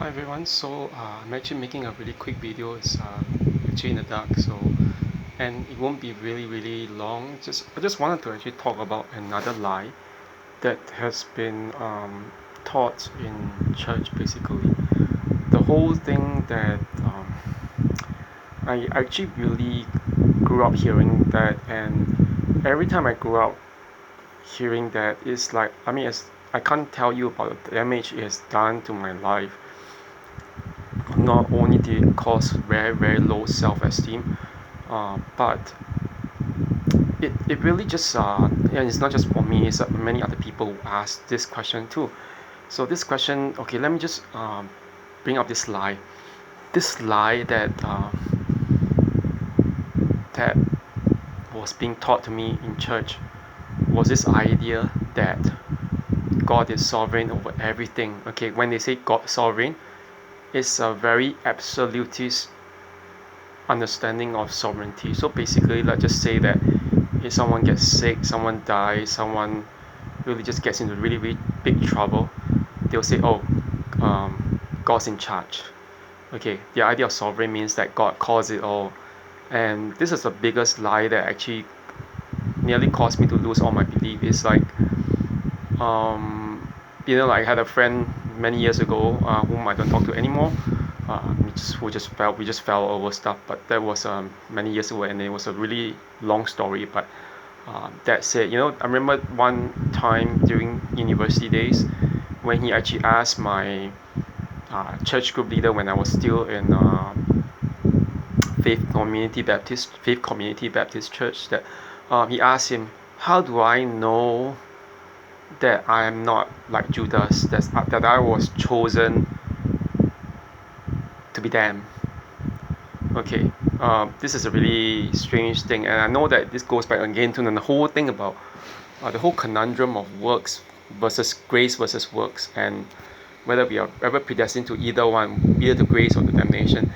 Hi everyone, I'm actually making a really quick video. It's actually in the dark, and it won't be really long. I just wanted to actually talk about another lie that has been taught in church. Basically, the whole thing that I actually really grew up hearing that, and every time I grew up hearing that, it's like I can't tell you about the damage it has done to my life. Not only did it cause very low self-esteem, but it really just and it's not just for me, it's many other people who ask this question too. So this question, okay, let me just bring up this lie that was being taught to me in church was this idea that God is sovereign over everything. Okay, when they say God sovereign, it's a very absolutist understanding of sovereignty. So basically, let's just say that if someone gets sick, someone dies, someone really just gets into really big trouble, they'll say, "Oh, God's in charge." Okay, the idea of sovereign means that God caused it all, and this is the biggest lie that actually nearly caused me to lose all my belief. It's like, I had a friend many years ago whom I don't talk to anymore. We just fell over stuff, but that was many years ago, and it was a really long story. But that said, I remember one time during university days when he actually asked my church group leader when I was still in Faith Community Baptist Church, that he asked him, how do I know that I am not like Judas, that I was chosen to be damned? Okay, this is a really strange thing, and I know that this goes back again to the whole thing about the whole conundrum of works versus grace versus works, and whether we are ever predestined to either one, either the grace or the damnation.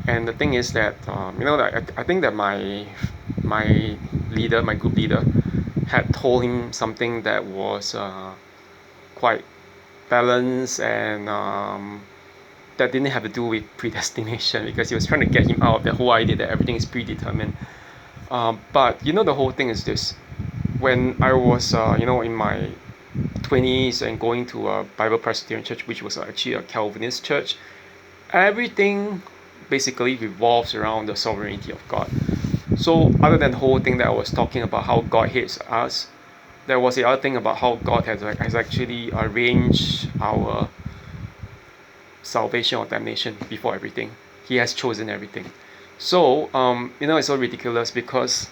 And the thing is that I think that my leader, my group leader, had told him something that was quite balanced, and that didn't have to do with predestination, because he was trying to get him out of the whole idea that everything is predetermined. But the whole thing is this: when I was in my 20s and going to a Bible Presbyterian church, which was actually a Calvinist church, everything basically revolves around the sovereignty of God. So other than the whole thing that I was talking about how God hates us, there was the other thing about how God has actually arranged our salvation or damnation before everything. He has chosen everything. So it's so ridiculous, because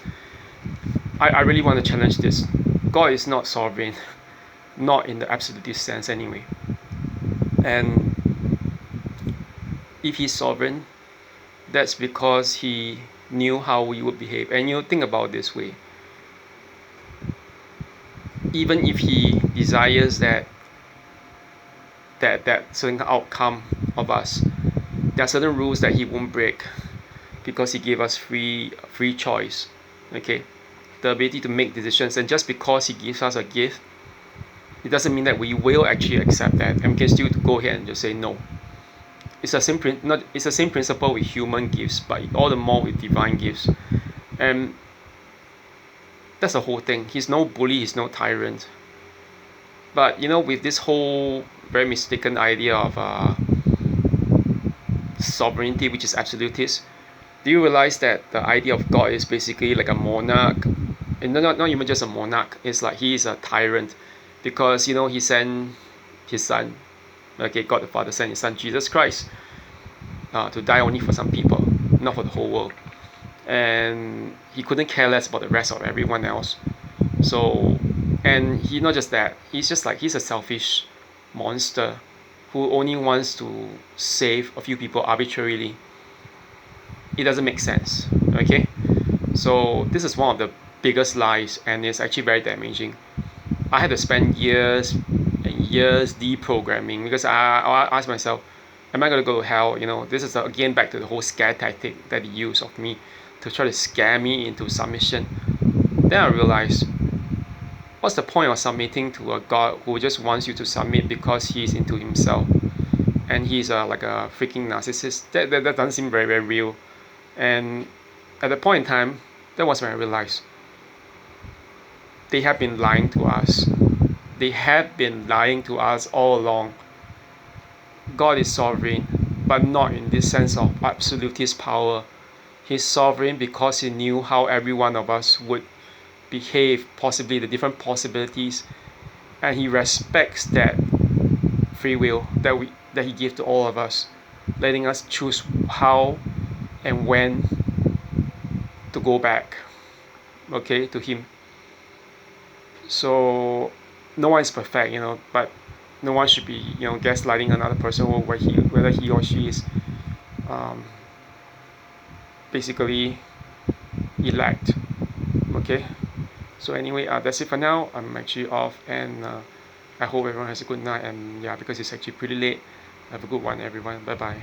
I really want to challenge this. God is not sovereign, not in the absolutist sense anyway. And if he's sovereign, that's because he knew how we would behave. And think about it this way: even if he desires that certain outcome of us, there are certain rules that he won't break, because he gave us free choice. Okay, the ability to make decisions. And just because he gives us a gift, it doesn't mean that we will actually accept that, and we can still go ahead and just say no. It's the same principle with human gifts, but all the more with divine gifts. And that's the whole thing. He's no bully, he's no tyrant. But with this whole very mistaken idea of sovereignty, which is absolutist, do you realize that the idea of God is basically like a monarch? And not even just a monarch, it's like he is a tyrant, because he sent his son. Okay, God the Father sent his son Jesus Christ to die only for some people, not for the whole world. And he couldn't care less about the rest of everyone else. So, and he not just that, he's a selfish monster who only wants to save a few people arbitrarily. It doesn't make sense. Okay, so this is one of the biggest lies, and it's actually very damaging. I had to spend years and years deprogramming, because I asked myself, am I going to go to hell? This is again back to the whole scare tactic that he used of me to try to scare me into submission. Then I realized, what's the point of submitting to a God who just wants you to submit because he's into himself? and he's like a freaking narcissist. That doesn't seem very real. And at the point in time, that was when I realized they have been lying to us. They have been lying to us all along. God is sovereign, but not in this sense of absolutist power. He's sovereign because he knew how every one of us would behave, possibly the different possibilities, and he respects that free will that he gives to all of us, letting us choose how and when to go back, okay, to him. So no one is perfect, but no one should be, gaslighting another person or whether he or she is um, basically elect. Okay. So anyway, that's it for now. I'm actually off, and I hope everyone has a good night. And yeah, because it's actually pretty late, have a good one, everyone. Bye bye.